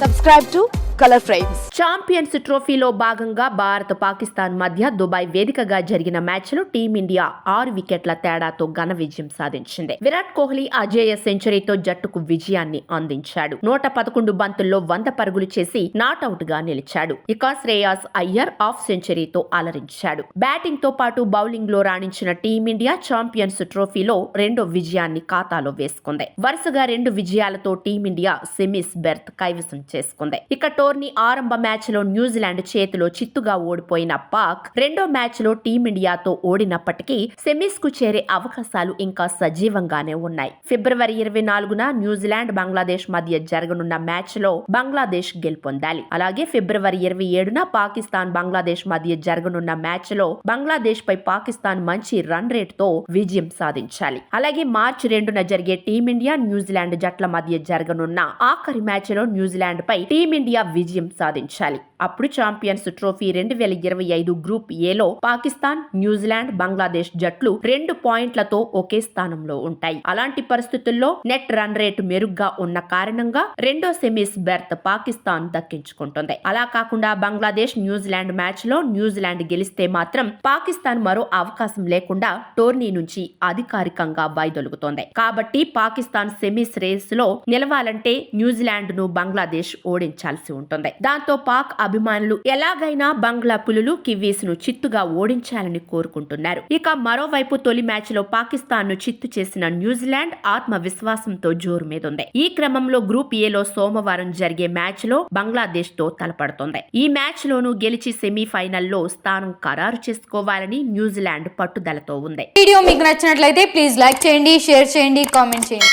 Subscribe to Color Frames. Champions ట్రోఫీలో భాగంగా భారత్ పాకిస్తాన్ మధ్య దుబాయ్ వేదికగా జరిగిన మ్యాచ్లో టీమిండియా 6 వికెట్ల తేడాతో ఘన విజయం సాధించింది. విరాట్ కోహ్లీ అజేయ సెంచరీతో జట్టుకు విజయాన్ని అందించాడు. 111 బంతుల్లో 100 పరుగులు చేసి నాట్అవుట్ గా నిలిచాడు. ఇక శ్రేయాస్ అయ్యర్ హాఫ్ సెంచరీతో అలరించాడు. బ్యాటింగ్ తో పాటు బౌలింగ్ లో రాణించిన టీమిండియా ఛాంపియన్స్ ట్రోఫీలో రెండో విజయాన్ని ఖాతాలో వేసుకుంది. వరుసగా 2 విజయాలతో టీమిండియా సెమీస్ బెర్త్ కైవసం చేసుకుంది. ఇక టోర్నీ ఆరంభ మ్యాచ్ లో న్యూజిలాండ్ చేతిలో చిత్తుగా ఓడిపోయిన పాక్ రెండో మ్యాచ్ లో టీమిండియాతో ఓడినప్పటికీ సెమీస్ కు చేరే అవకాశాలు ఇంకా సజీవంగానే ఉన్నాయి. ఫిబ్రవరి 24న న్యూజిలాండ్ బంగ్లాదేశ్ మధ్య జరగనున్న మ్యాచ్ లో బంగ్లాదేశ్ గెలుపొందాలి. అలాగే ఫిబ్రవరి 27న పాకిస్తాన్ బంగ్లాదేశ్ మధ్య జరగనున్న మ్యాచ్ లో బంగ్లాదేశ్ పై పాకిస్తాన్ మంచి రన్ రేట్ తో విజయం సాధించాలి. అలాగే మార్చి 2న జరిగే టీమిండియా న్యూజిలాండ్ జట్ల మధ్య జరగనున్న ఆఖరి మ్యాచ్ లో న్యూజిలాండ్ పై టీమిండియా విజయం సాధించాలి. అప్పుడు ఛాంపియన్స్ ట్రోఫీ 2025 గ్రూప్ ఏలో పాకిస్తాన్, న్యూజిలాండ్, బంగ్లాదేశ్ జట్లు 2 పాయింట్లతో ఒకే స్థానంలో ఉంటాయి. అలాంటి పరిస్థితుల్లో నెట్ రన్ రేటు మెరుగ్గా ఉన్న కారణంగా రెండో సెమీస్ బెర్త్ పాకిస్తాన్ దక్కించుకుంటుంది. అలా కాకుండా బంగ్లాదేశ్ న్యూజిలాండ్ మ్యాచ్ లో న్యూజిలాండ్ గెలిస్తే మాత్రం పాకిస్తాన్ మరో అవకాశం లేకుండా టోర్నీ నుంచి అధికారికంగా వైదొలుగుతోంది. కాబట్టి పాకిస్తాన్ సెమీస్ రేస్ లో నిలవాలంటే న్యూజిలాండ్ ను బంగ్లాదేశ్ ఓడించాల్సి ఉంటుంది. దాంతో పాక్ అభిమానులు ఎలాగైనా బంగ్లా పులులు కివీస్ ను చిత్తుగా ఓడించాలని కోరుకుంటున్నారు. ఇక మరోవైపు తొలి మ్యాచ్ లో పాకిస్తాన్ ను చిత్తు చేసిన న్యూజిలాండ్ ఆత్మవిశ్వాసంతో జోరు మీదుంది. ఈ క్రమంలో గ్రూప్ ఏలో సోమవారం జరిగే మ్యాచ్ లో బంగ్లాదేశ్ తో తలపడుతోంది. ఈ మ్యాచ్ లోనూ గెలిచి సెమీఫైనల్లో స్థానం ఖరారు చేసుకోవాలని న్యూజిలాండ్ పట్టుదలతో ఉంది. వీడియో మీకు నచ్చినట్లయితే ప్లీజ్ లైక్ చేయండి, షేర్ చేయండి, కామెంట్ చేయండి.